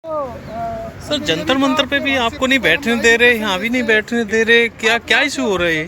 Sir Jantar Mantar पे भी आपको नहीं बैठने दे रहे, यहाँ भी नहीं बैठने दे रहे, क्या क्या इशू हो रहे हैं?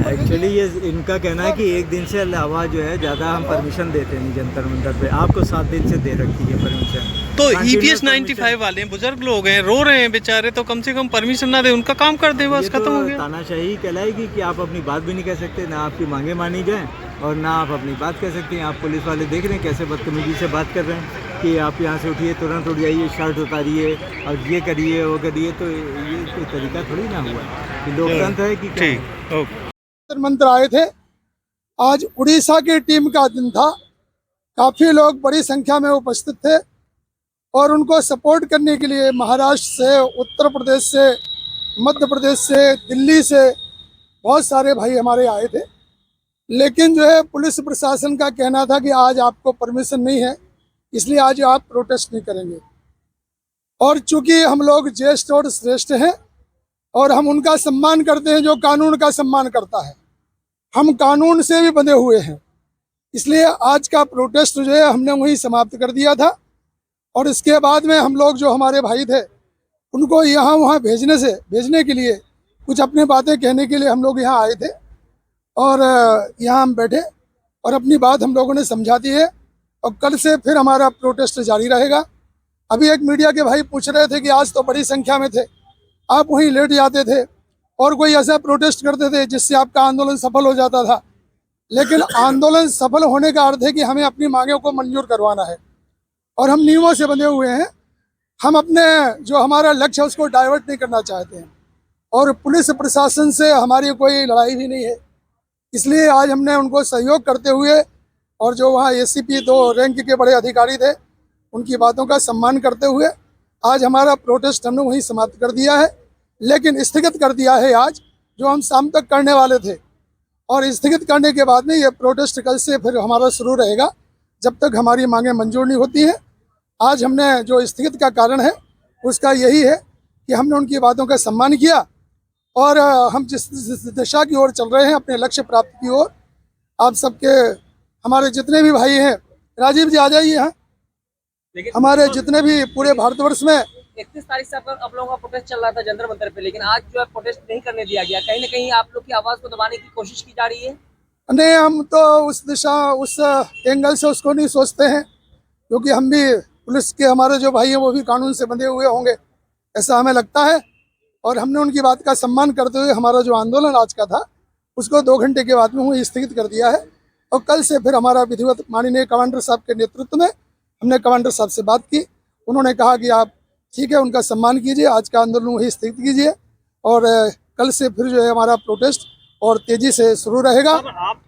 एक्चुअली ये इनका कहना है कि एक दिन से अलावा जो है ज़्यादा हम परमिशन देते नहीं जंतर मंतर पे। आपको 7 दिन से दे रखी है परमिशन। तो EPS 95 वाले बुजुर्ग लोग हैं, रो रहे हैं बेचारे, तो कम से कम परमिशन ना दे, उनका काम कर दे, बस खत्म हो गया। तानाशाही कहलाएगी कि आप अपनी बात भी नहीं कह सकते, ना आपकी मांगे मानी जाए और ना आप अपनी बात कह सकते हैं। आप पुलिस वाले देख रहे हैं कैसे बदतमीजी से बात कर रहे हैं कि आप यहाँ से उठिए, तुरंत उठ जाइए, शर्ट उतारिए और ये करिए वो करिए। तो ये कोई तरीका थोड़ी ना हुआ कि लोकतंत्र है कि क्या है। जंतर मंतर आए थे। आज उड़ीसा की टीम का दिन था। काफ़ी लोग बड़ी संख्या में उपस्थित थे और उनको सपोर्ट करने के लिए महाराष्ट्र से, उत्तर प्रदेश से, मध्य प्रदेश से, दिल्ली से बहुत सारे भाई हमारे आए थे। लेकिन जो है पुलिस प्रशासन का कहना था कि आज आपको परमिशन नहीं है, इसलिए आज आप प्रोटेस्ट नहीं करेंगे। और चूंकि हम लोग ज्येष्ठ और श्रेष्ठ हैं और हम उनका सम्मान करते हैं जो कानून का सम्मान करता है, हम कानून से भी बंधे हुए हैं, इसलिए आज का प्रोटेस्ट जो है हमने वहीं समाप्त कर दिया था। और इसके बाद में हम लोग जो हमारे भाई थे उनको यहाँ वहाँ भेजने के लिए, कुछ अपनी बातें कहने के लिए हम लोग यहाँ आए थे और यहाँ हम बैठे और अपनी बात हम लोगों ने समझा दी है। और कल से फिर हमारा प्रोटेस्ट जारी रहेगा। अभी एक मीडिया के भाई पूछ रहे थे कि आज तो बड़ी संख्या में थे, आप वहीं लेट जाते थे और कोई ऐसा प्रोटेस्ट करते थे जिससे आपका आंदोलन सफल हो जाता था। लेकिन आंदोलन सफल होने का अर्थ है कि हमें अपनी मांगों को मंजूर करवाना है और हम नियमों से बंधे हुए हैं। हम अपने जो हमारा लक्ष्य है उसको डाइवर्ट नहीं करना चाहते हैं और पुलिस प्रशासन से हमारी कोई लड़ाई भी नहीं है। इसलिए आज हमने उनको सहयोग करते हुए और जो वहाँ ACP 2 रैंक के बड़े अधिकारी थे उनकी बातों का सम्मान करते हुए आज हमारा प्रोटेस्ट हमने वहीं समाप्त कर दिया है। लेकिन स्थगित कर दिया है आज, जो हम शाम तक करने वाले थे। और स्थगित करने के बाद में ये प्रोटेस्ट कल से फिर हमारा शुरू रहेगा जब तक हमारी मांगें मंजूर नहीं होती हैं। आज हमने जो स्थगित का कारण है उसका यही है कि हमने उनकी बातों का सम्मान किया और हम जिस दिशा की ओर चल रहे हैं अपने लक्ष्य प्राप्ति की ओर, आप सबके हमारे जितने भी भाई हैं, राजीव जी आ जाइए यहाँ, हमारे जितने भी पूरे भारतवर्ष में 31 तारीख से आप लोगों का प्रोटेस्ट चल रहा था जंतर मंतर पे, लेकिन आज जो है प्रोटेस्ट नहीं करने दिया गया। कहीं ना कहीं आप लोग की आवाज को दबाने की कोशिश की जा रही है। नहीं, हम तो उस दिशा उस एंगल से उसको नहीं सोचते हैं, क्योंकि हम भी पुलिस के हमारे जो भाई हैं वो भी कानून से बंधे हुए होंगे, ऐसा हमें लगता है। और हमने उनकी बात का सम्मान करते हुए हमारा जो आंदोलन आज का था उसको 2 घंटे के बाद में वहीं स्थगित कर दिया है। और कल से फिर हमारा विधिवत माननीय कमांडर साहब के नेतृत्व में हमने कमांडर साहब से बात की। उन्होंने कहा कि आप ठीक है, उनका सम्मान कीजिए, आज का आंदोलन वही स्थगित कीजिए और कल से फिर जो है हमारा प्रोटेस्ट और तेजी से शुरू रहेगा। आप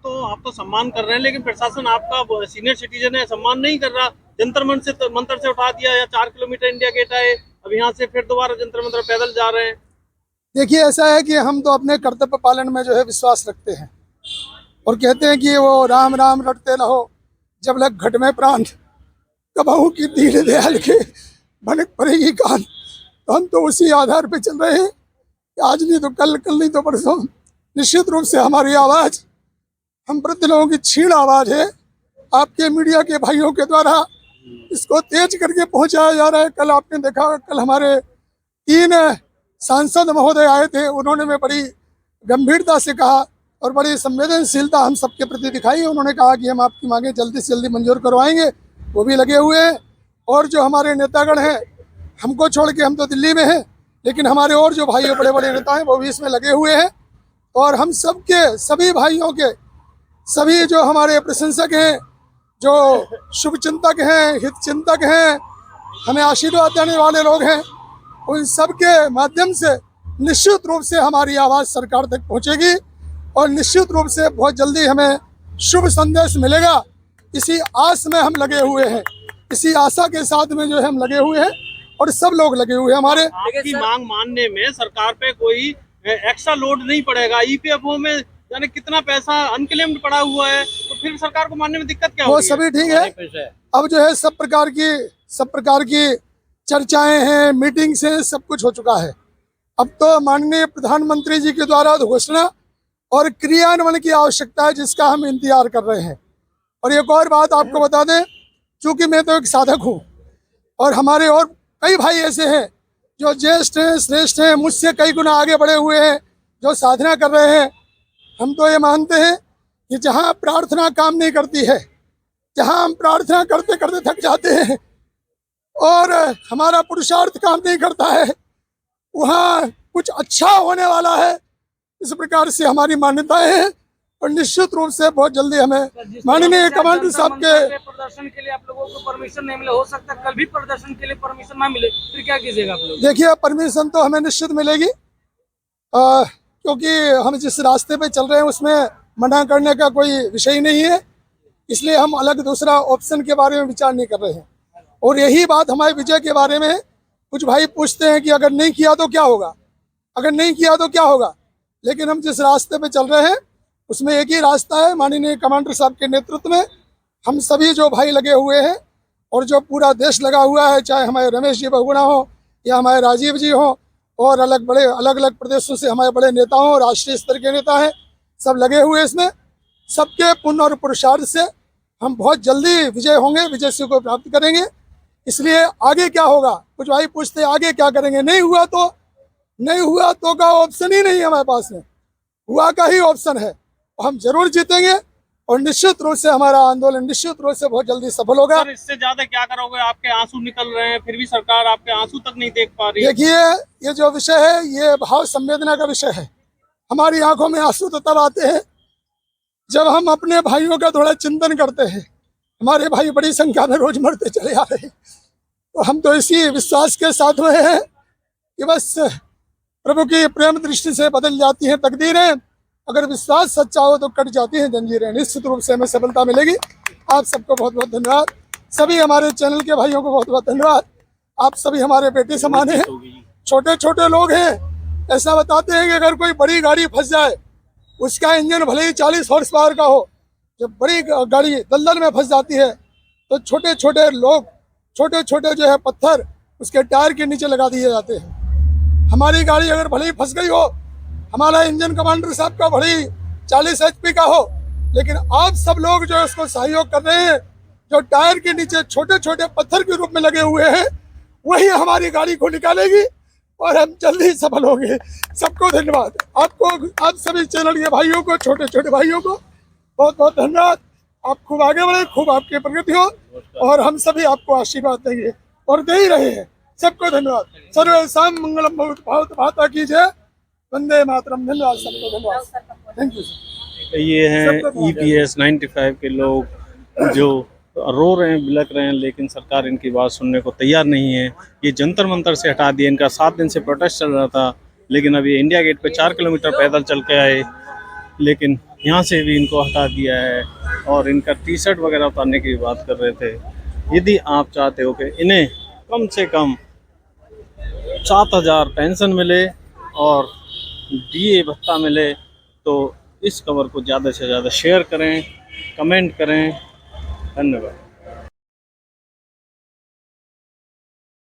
तो सम्मान कर रहे हैं, लेकिन प्रशासन आपका सीनियर सिटीजन है, सम्मान नहीं कर रहा। जंतर मंतर से उठा दिया, या 4 किलोमीटर इंडिया गेट आए, अब यहाँ से फिर दोबारा जंतर मंतर पैदल जा रहे हैं। देखिए, ऐसा है कि हम तो अपने कर्तव्य पालन में जो है विश्वास रखते हैं और कहते हैं कि वो राम राम रटते रहो जब लग घट में प्राण, कबहू की दीन दयाल के भनक पड़ेगी कान। तो हम तो उसी आधार पे चल रहे हैं कि आज नहीं तो कल, कल नहीं तो परसों निश्चित रूप से हमारी आवाज़, हम वृद्ध लोगों की छीण आवाज़ है, आपके मीडिया के भाइयों के द्वारा इसको तेज करके पहुंचाया जा रहा है। कल आपने देखा, कल हमारे 3 सांसद महोदय आए थे, उन्होंने में बड़ी गंभीरता से कहा और बड़ी संवेदनशीलता हम सबके प्रति दिखाई। उन्होंने कहा कि हम आपकी मांगे जल्दी से जल्दी मंजूर करवाएंगे, वो भी लगे हुए हैं। और जो हमारे नेतागण हैं, हमको छोड़ के हम तो दिल्ली में हैं, लेकिन हमारे और जो भाई बड़े बड़े नेता हैं वो भी इसमें लगे हुए हैं। और हम सबके, सभी भाइयों के, सभी जो हमारे प्रशंसक हैं, जो शुभ चिंतक हैं, हित चिंतक हैं, हमें आशीर्वाद देने वाले लोग हैं, उन सब के माध्यम से निश्चित रूप से हमारी आवाज़ सरकार तक पहुंचेगी और निश्चित रूप से बहुत जल्दी हमें शुभ संदेश मिलेगा। इसी आस में हम लगे हुए हैं, इसी आशा के साथ में जो है हम लगे हुए हैं और सब लोग लगे हुए हैं। हमारे आपकी मांग मानने में सरकार पे कोई एक्स्ट्रा लोड नहीं पड़ेगा। EPFO में यानी कितना पैसा अनक्लेम्ड पड़ा हुआ है, तो फिर सरकार को मानने में दिक्कत क्या होगी? वो सभी ठीक है। अब जो है सब प्रकार की चर्चाएं हैं, मीटिंग्स हैं, सब कुछ हो चुका है। अब तो माननीय प्रधानमंत्री जी के द्वारा घोषणा और क्रियान्वयन की आवश्यकता है, जिसका हम इंतजार कर रहे हैं। और एक और बात आपको बता दें, चूंकि मैं तो एक साधक हूँ, और हमारे और कई भाई ऐसे हैं जो ज्येष्ठ हैं, श्रेष्ठ हैं, मुझसे कई गुना आगे बढ़े हुए हैं, जो साधना कर रहे हैं। हम तो ये मानते हैं कि जहाँ प्रार्थना काम नहीं करती है, जहाँ हम प्रार्थना करते करते थक जाते हैं और हमारा पुरुषार्थ काम नहीं करता है, वहाँ कुछ अच्छा होने वाला है। इस प्रकार से हमारी मान्यताएं हैं और निश्चित रूप से बहुत जल्दी हमें माननीय कमांडर साहब के प्रदर्शन के लिए आप लोगों को परमिशन नहीं मिले, हो सकता है कल भी प्रदर्शन के लिए परमिशन ना मिले, फिर क्या कीजिएगा आप लोग? देखिए, परमिशन तो हमें निश्चित मिलेगी, क्योंकि हम जिस रास्ते पे चल रहे हैं उसमें मना करने का कोई विषय ही नहीं है, इसलिए हम अलग दूसरा ऑप्शन के बारे में विचार नहीं कर रहे हैं। और यही बात हमारे विजय के बारे में कुछ भाई पूछते हैं कि अगर नहीं किया तो क्या होगा, अगर नहीं किया तो क्या होगा। लेकिन हम जिस रास्ते पे चल रहे हैं उसमें एक ही रास्ता है, माननीय कमांडर साहब के नेतृत्व में हम सभी जो भाई लगे हुए हैं और जो पूरा देश लगा हुआ है, चाहे हमारे रमेश जी बहुगुणा हो या हमारे राजीव जी हो और अलग अलग प्रदेशों से हमारे बड़े नेता हों, राष्ट्रीय स्तर के नेता हैं, सब लगे हुए इसमें। सबके पुण्य और पुरुषार्थ से हम बहुत जल्दी विजय होंगे, विजय सिंह को प्राप्त करेंगे। इसलिए आगे क्या होगा, कुछ भाई पूछते हैं आगे क्या करेंगे। नहीं हुआ तो का ऑप्शन ही नहीं है हमारे पास में, हुआ का ही ऑप्शन है। हम जरूर जीतेंगे और निश्चित रूप से हमारा आंदोलन निश्चित रूप से बहुत जल्दी सफल होगा। सर, इससे ज्यादा क्या करोगे? आपके आंसू निकल रहे हैं, फिर भी सरकार आपके आंसू तक नहीं देख पा रही है। देखिए, ये जो विषय है ये भाव संवेदना का विषय है। हमारी आंखों में आंसू तो तब आते हैं जब हम अपने भाइयों का थोड़ा चिंतन करते हैं। हमारे भाई बड़ी संख्या में रोज मरते चले आ रहे हैं, तो हम तो इसी विश्वास के साथ हुए हैं कि बस प्रभु की प्रेम दृष्टि से बदल जाती हैं तकदीरें, अगर विश्वास सच्चा हो तो कट जाती हैं जंजीरें। निश्चित रूप से हमें सफलता मिलेगी। आप सबको बहुत बहुत धन्यवाद, सभी हमारे चैनल के भाइयों को बहुत बहुत धन्यवाद। आप सभी हमारे बेटे समान हैं, छोटे छोटे लोग हैं। ऐसा बताते हैं कि अगर कोई बड़ी गाड़ी फंस जाए, उसका इंजन भले ही 40 हॉर्स पावर का हो, जब बड़ी गाड़ी दलदल में फंस जाती है तो छोटे छोटे लोग, छोटे छोटे जो है पत्थर उसके टायर के नीचे लगा दिए जाते हैं। हमारी गाड़ी अगर भले ही फंस गई हो, हमारा इंजन कमांडर साहब का भले ही 40 HP का हो, लेकिन आप सब लोग जो उसको सहयोग कर रहे हैं, जो टायर के नीचे छोटे छोटे पत्थर के रूप में लगे हुए हैं, वही हमारी गाड़ी को निकालेगी और हम जल्दी सफल होंगे। सबको धन्यवाद, आपको, आप सभी चैनल के भाइयों को, छोटे छोटे भाइयों को बहुत बहुत धन्यवाद। आप खूब आगे बढ़े, खूब आपकी प्रगति हो और हम सभी आपको आशीर्वाद देंगे और दे ही रहे हैं। सबको धन्यवाद। सर्वेषां मंगलम भवतु, भारत की जय, वंदे मातरम। धन्यवाद, सबको धन्यवाद, थैंक यू सर। ये हैं EPS 95 के लोग जो रो रहे हैं, बिलक रहे हैं, लेकिन सरकार इनकी बात सुनने को तैयार नहीं है। ये जंतर मंतर से हटा दिया, इनका 7 दिन से प्रोटेस्ट चल रहा था, लेकिन अभी इंडिया गेट पे 4 किलोमीटर पैदल चल के आए, लेकिन यहाँ से भी इनको हटा दिया है और इनका T-शर्ट वगैरह उतारने की बात कर रहे थे। यदि आप चाहते हो कि इन्हें कम से कम 7,000 पेंशन मिले और DA भत्ता मिले, तो इस खबर को ज़्यादा से ज़्यादा शेयर करें, कमेंट करें। धन्यवाद।